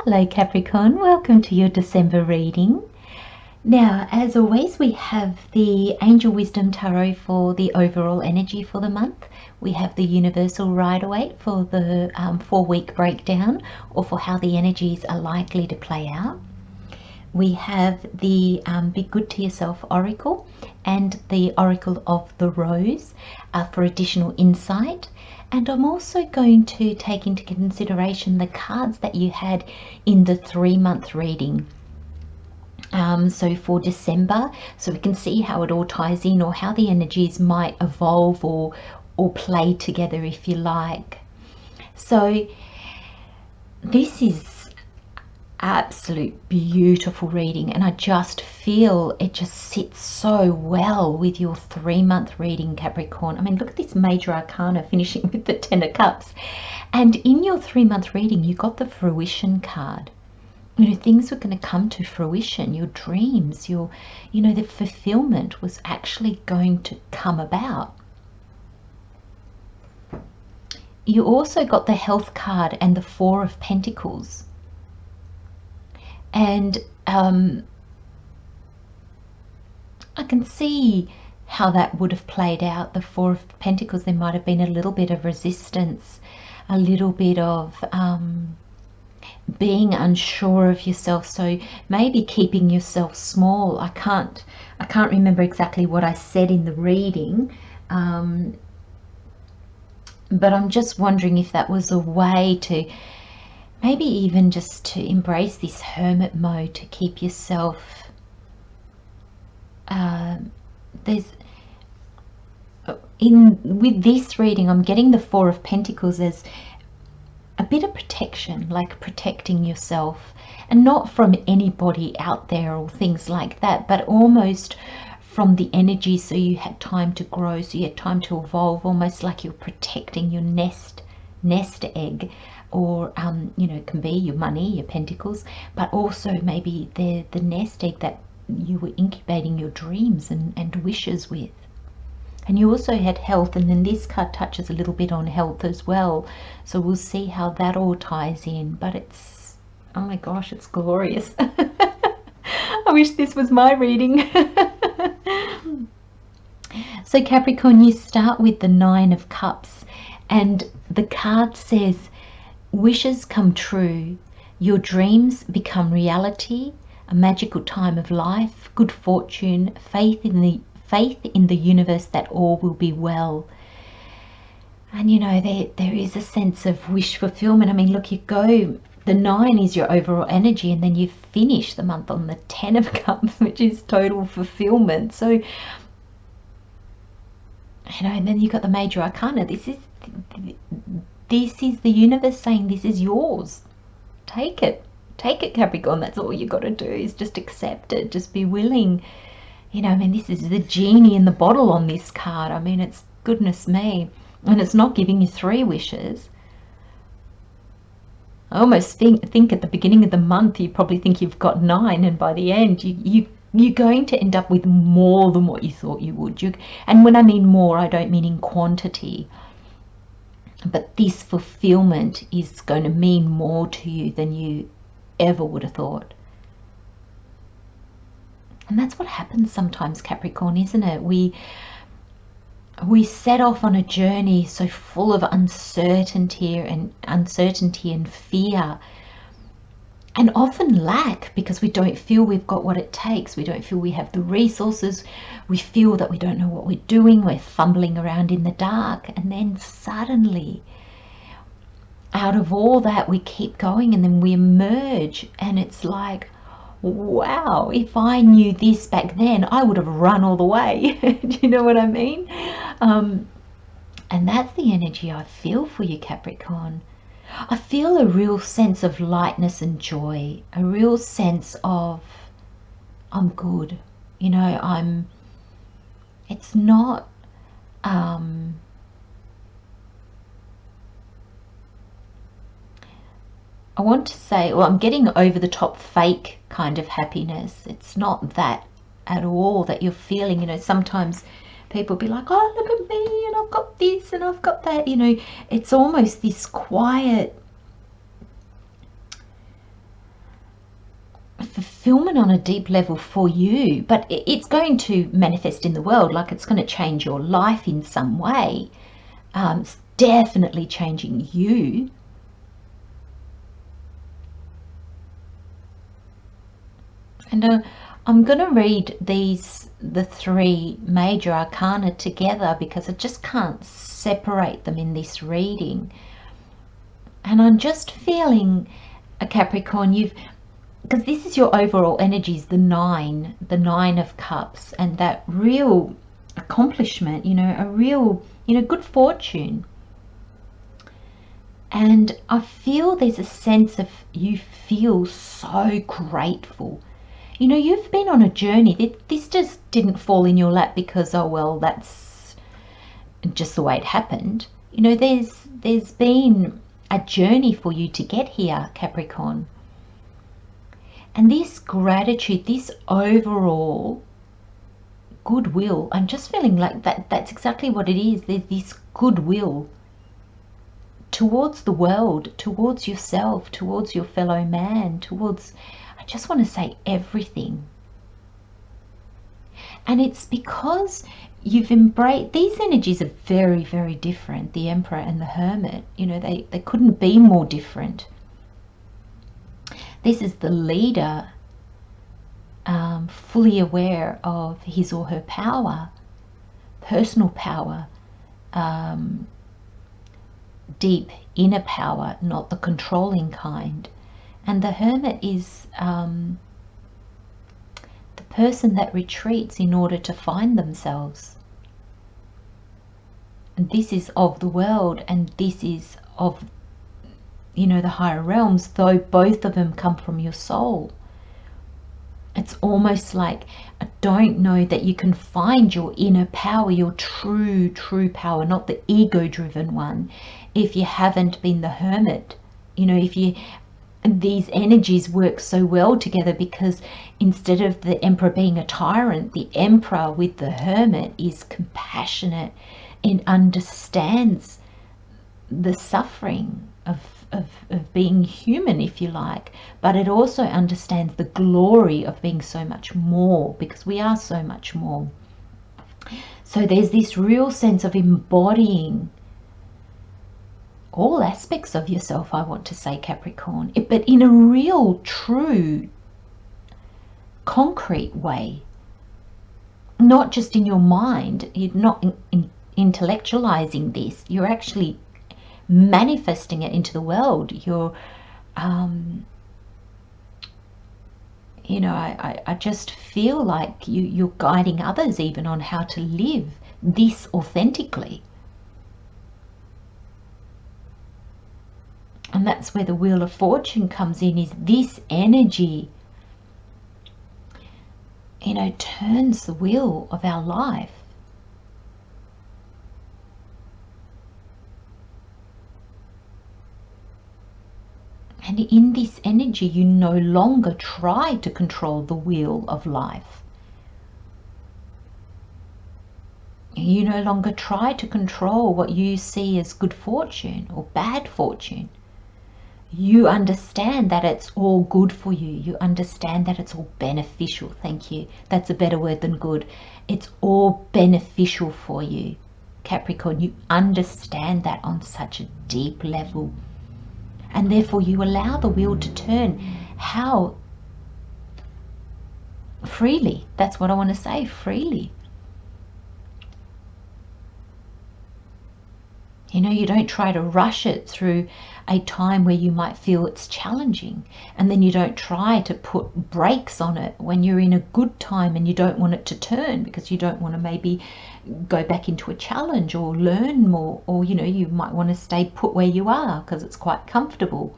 Hello Capricorn, welcome to your December reading. Now, as always, we have the Angel Wisdom Tarot for the overall energy for the month. We have the Universal Rider-Waite for the 4-week breakdown, or for how the energies are likely to play out. We have the Be Good to Yourself Oracle and the Oracle of the Rose for additional insight. And I'm also going to take into consideration the cards that you had in the 3-month reading. So for December, so we can see how it all ties in, or how the energies might evolve or play together, if you like. So this is absolute beautiful reading, and I just feel it just sits so well with your 3-month reading, Capricorn. I mean, look at this major arcana finishing with the 10 of Cups, and in your 3-month reading you got the fruition card. You know, things were going to come to fruition. Your dreams, the fulfillment was actually going to come about. You also got the health card and the 4 of Pentacles. And I can see how that would have played out. The 4 of Pentacles, there might have been a little bit of resistance, a little bit of being unsure of yourself, so maybe keeping yourself small. I can't remember exactly what I said in the reading, but I'm just wondering if that was a way to maybe even just to embrace this hermit mode, to keep yourself with this reading, I'm getting the 4 of Pentacles as a bit of protection, like protecting yourself, and not from anybody out there or things like that, but almost from the energy, so you had time to grow, so you had time to evolve, almost like you're protecting your nest egg, or it can be your money, your pentacles, but also maybe the nest egg that you were incubating your dreams and wishes with. And you also had health, and then this card touches a little bit on health as well, so we'll see how that all ties in. But it's, oh my gosh, it's glorious. I wish this was my reading. So Capricorn, you start with the 9 of Cups, and the card says wishes come true, your dreams become reality, a magical time of life, good fortune, faith in the universe that all will be well. And there is a sense of wish fulfillment. I mean, look, you go, the 9 is your overall energy, and then you finish the month on the 10 of Cups, which is total fulfillment. So and then you got the major arcana. This is the universe saying this is yours. Take it, Capricorn. That's all you got to do, is just accept it, just be willing. I mean, this is the genie in the bottle on this card. I mean, it's, goodness me. And it's not giving you 3 wishes. I almost think at the beginning of the month you probably think you've got 9, and by the end you're going to end up with more than what you thought you would. And when I mean more, I don't mean in quantity, but this fulfillment is going to mean more to you than you ever would have thought. And that's what happens sometimes, Capricorn, isn't it? We set off on a journey so full of uncertainty and fear, and often lack, because we don't feel we've got what it takes. We don't feel we have the resources. We feel that we don't know what we're doing. We're fumbling around in the dark, and then suddenly, out of all that, we keep going, and then we emerge, and it's like, wow, if I knew this back then, I would have run all the way. Do you know what I mean? And that's the energy I feel for you, Capricorn. I feel a real sense of lightness and joy, a real sense of, I'm good. It's not, I want to say, well, I'm getting over the top fake kind of happiness. It's not that at all that you're feeling. Sometimes people be like, oh, look at me, and I've got this and I've got that. It's almost this quiet fulfillment on a deep level for you, but it's going to manifest in the world, like it's going to change your life in some way. It's definitely changing you. And I'm going to read the three major arcana together because I just can't separate them in this reading. And I'm just feeling, a Capricorn, because this is your overall energies, the nine of cups, and that real accomplishment, a real, good fortune. And I feel there's a sense of, you feel so grateful. You've been on a journey. This just didn't fall in your lap because, oh, well, that's just the way it happened. There's been a journey for you to get here, Capricorn. And this gratitude, this overall goodwill, I'm just feeling like that's exactly what it is. There's this goodwill towards the world, towards yourself, towards your fellow man, towards, I just want to say, everything. And it's because you've embraced, these energies are very, very different, the Emperor and the Hermit. They couldn't be more different. This is the leader, fully aware of his or her power, personal power, deep inner power, not the controlling kind. And the Hermit is the person that retreats in order to find themselves. And this is of the world, and this is of, the higher realms, though both of them come from your soul. It's almost like, I don't know that you can find your inner power, your true power, not the ego-driven one, if you haven't been the Hermit. These energies work so well together, because instead of the Emperor being a tyrant, the Emperor with the Hermit is compassionate and understands the suffering of being human, if you like, but it also understands the glory of being so much more, because we are so much more. So there's this real sense of embodying all aspects of yourself, I want to say, Capricorn, but in a real, true, concrete way. Not just in your mind. You're not intellectualizing this. You're actually manifesting it into the world. You're, I just feel like you're guiding others even on how to live this authentically. And that's where the Wheel of Fortune comes in, is this energy, turns the wheel of our life. And in this energy, you no longer try to control the wheel of life. You no longer try to control what you see as good fortune or bad fortune. You understand that it's all good for you. You understand that it's all beneficial. Thank you. That's a better word than good. It's all beneficial for you, Capricorn. You understand that on such a deep level. And therefore you allow the wheel to turn. How? Freely. That's what I want to say, freely. You don't try to rush it through a time where you might feel it's challenging, and then you don't try to put brakes on it when you're in a good time and you don't want it to turn, because you don't want to maybe go back into a challenge or learn more, or you might want to stay put where you are because it's quite comfortable.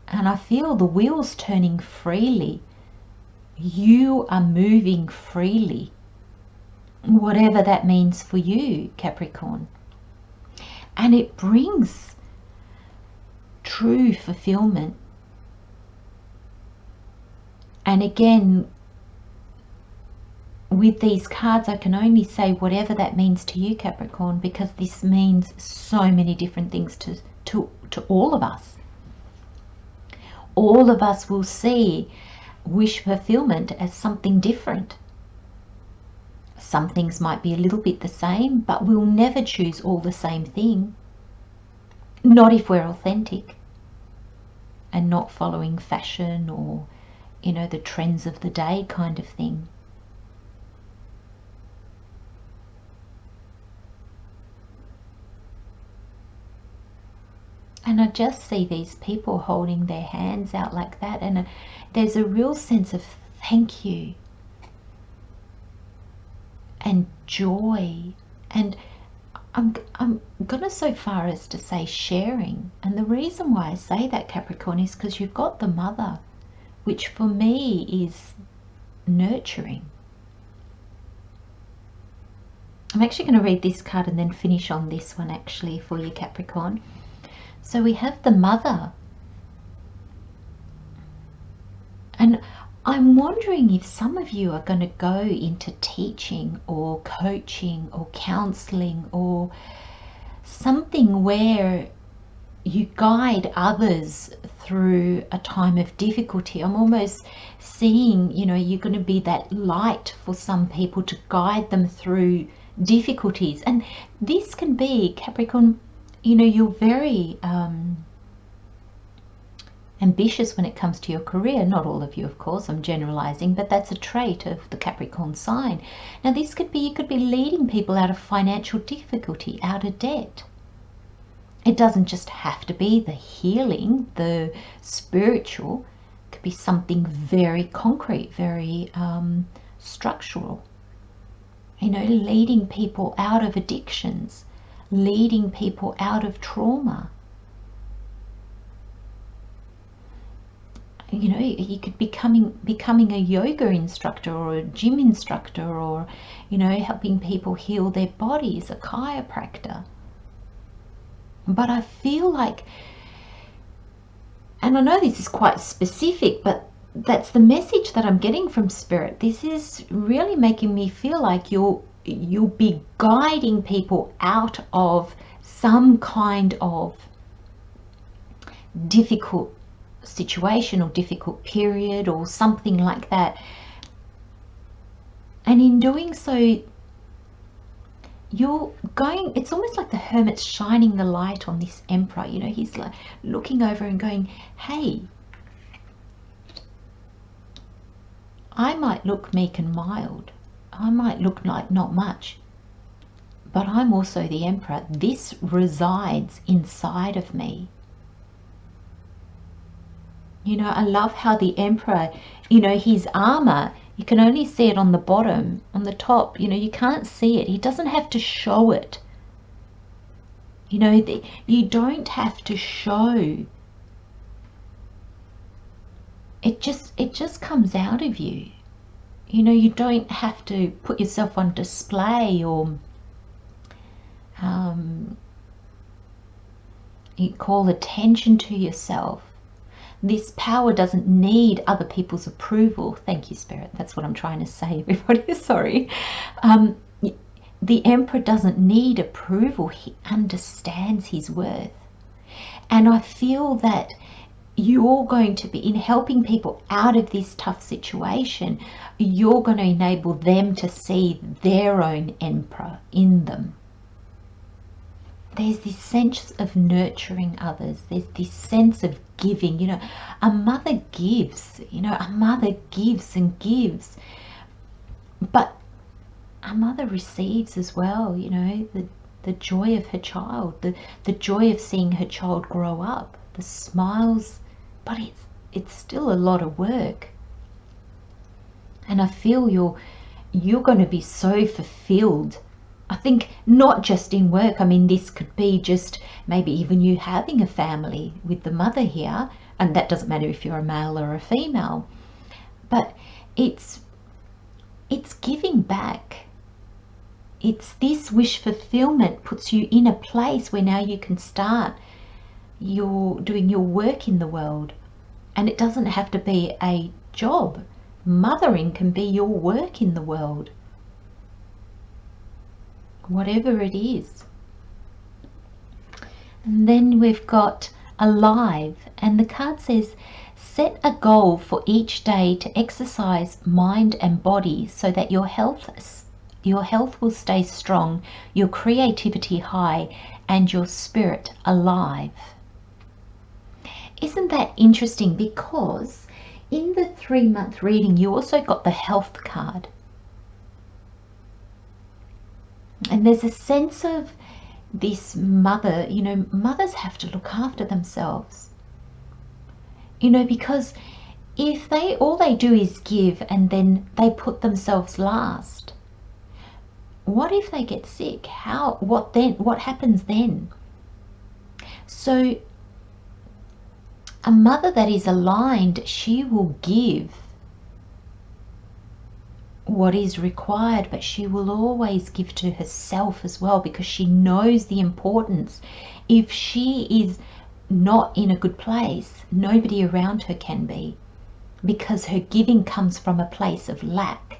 And I feel the wheels turning freely. You are moving freely, whatever that means for you, Capricorn. And it brings true fulfillment. And again, with these cards, I can only say whatever that means to you, Capricorn, because this means so many different things to all of us. All of us will see wish fulfillment as something different. Some things might be a little bit the same, but we'll never choose all the same thing. Not if we're authentic and not following fashion or, you know, the trends of the day kind of thing. And I just see these people holding their hands out like that, and there's a real sense of thank you and joy, and I'm gonna so far as to say sharing. And the reason why I say that, Capricorn, is because you've got the mother, which for me is nurturing. I'm actually going to read this card and then finish on this one actually for you, Capricorn. So we have the mother, and I'm wondering if some of you are going to go into teaching or coaching or counseling or something where you guide others through a time of difficulty. I'm almost seeing, you know, you're going to be that light for some people to guide them through difficulties. And this can be, Capricorn, you know, you're very ambitious when it comes to your career. Not all of you, of course, I'm generalizing, but that's a trait of the Capricorn sign. Now this could be, you could be leading people out of financial difficulty, out of debt. It doesn't just have to be the healing, the spiritual. It could be something very concrete, very structural. You know, leading people out of addictions, leading people out of trauma. You know, you could be becoming a yoga instructor or a gym instructor, or, you know, helping people heal their bodies, a chiropractor. But I feel like, and I know this is quite specific, but that's the message that I'm getting from Spirit. This is really making me feel like you'll be guiding people out of some kind of difficult situation or difficult period or something like that. And in doing so, you're going, it's almost like the Hermit's shining the light on this Emperor. You know, he's like looking over and going, hey, I might look meek and mild, I might look like not much, but I'm also the Emperor. This resides inside of me. You know, I love how the Emperor, you know, his armor, you can only see it on the bottom. On the top, you know, you can't see it. He doesn't have to show it. You know, you don't have to show. It just comes out of you. You know, you don't have to put yourself on display or you call attention to yourself. This power doesn't need other people's approval. Thank you, Spirit. That's what I'm trying to say, everybody. Sorry. The Emperor doesn't need approval. He understands his worth. And I feel that you're going to be, in helping people out of this tough situation, you're going to enable them to see their own Emperor in them. There's this sense of nurturing others. There's this sense of giving. You know, a mother gives. You know, a mother gives and gives. But a mother receives as well. You know, the joy of her child. The joy of seeing her child grow up. The smiles. But it's still a lot of work. And I feel you're going to be so fulfilled. I think not just in work. I mean, this could be just maybe even you having a family with the mother here, and that doesn't matter if you're a male or a female, but it's giving back. It's this wish fulfillment puts you in a place where now you can start doing your work in the world, and it doesn't have to be a job. Mothering can be your work in the world. Whatever it is. And then we've got alive, and the card says Set a goal for each day to exercise mind and body so that your health will stay strong, your creativity high, and your spirit alive. Isn't that interesting? Because in the 3-month reading, you also got the health card. And there's a sense of this mother, you know, mothers have to look after themselves. You know, because if all they do is give and then they put themselves last, what if they get sick? What then? What happens then? So a mother that is aligned, she will give what is required, but she will always give to herself as well, because she knows the importance. If she is not in a good place, nobody around her can be, because her giving comes from a place of lack.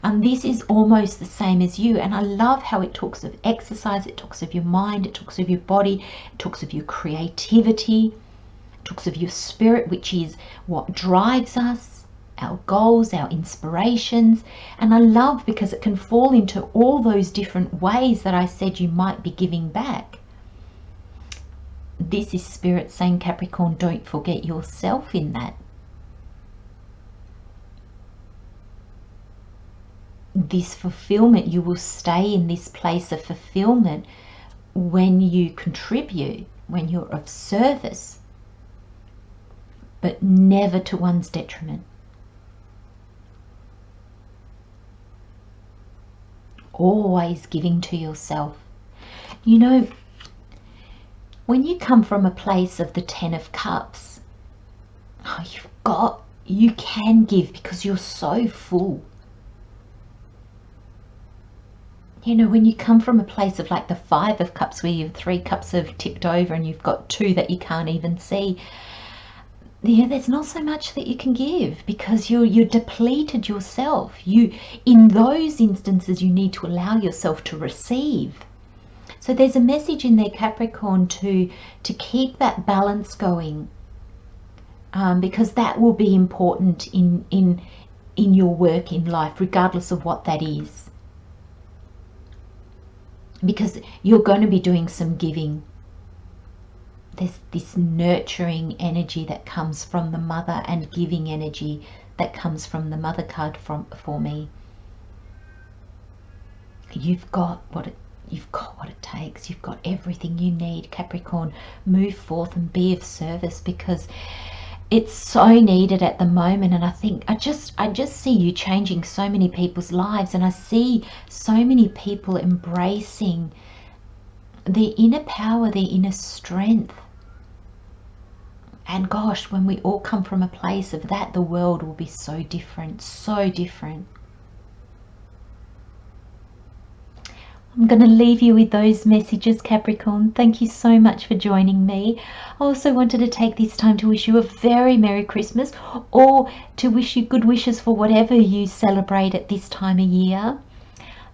And this is almost the same as you. And I love how it talks of exercise, it talks of your mind, it talks of your body, it talks of your creativity, it talks of your spirit, which is what drives us, our goals, our inspirations. And I love because it can fall into all those different ways that I said you might be giving back. This is Spirit saying, Capricorn, don't forget yourself in that. This fulfillment, you will stay in this place of fulfillment when you contribute, when you're of service, but never to one's detriment. Always giving to yourself. You know, when you come from a place of the 10 of Cups, you can give because you're so full. You know, when you come from a place of like the 5 of Cups, where your 3 cups have tipped over and you've got 2 that you can't even see, yeah, there's not so much that you can give because you're depleted yourself. In those instances, you need to allow yourself to receive. So there's a message in there, Capricorn, to keep that balance going, because that will be important in your work in life, regardless of what that is. Because you're going to be doing some giving. There's this nurturing energy that comes from the mother, and giving energy that comes from the mother card for me. You've got what it takes. You've got everything you need, Capricorn. Move forth and be of service, because it's so needed at the moment. And I think I just see you changing so many people's lives, and I see so many people embracing their inner power, their inner strength. And gosh, when we all come from a place of that, the world will be so different, so different. I'm going to leave you with those messages, Capricorn. Thank you so much for joining me. I also wanted to take this time to wish you a very Merry Christmas, or to wish you good wishes for whatever you celebrate at this time of year.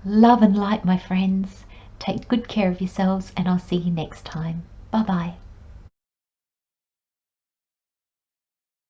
Love and light, my friends. Take good care of yourselves, and I'll see you next time. Bye-bye.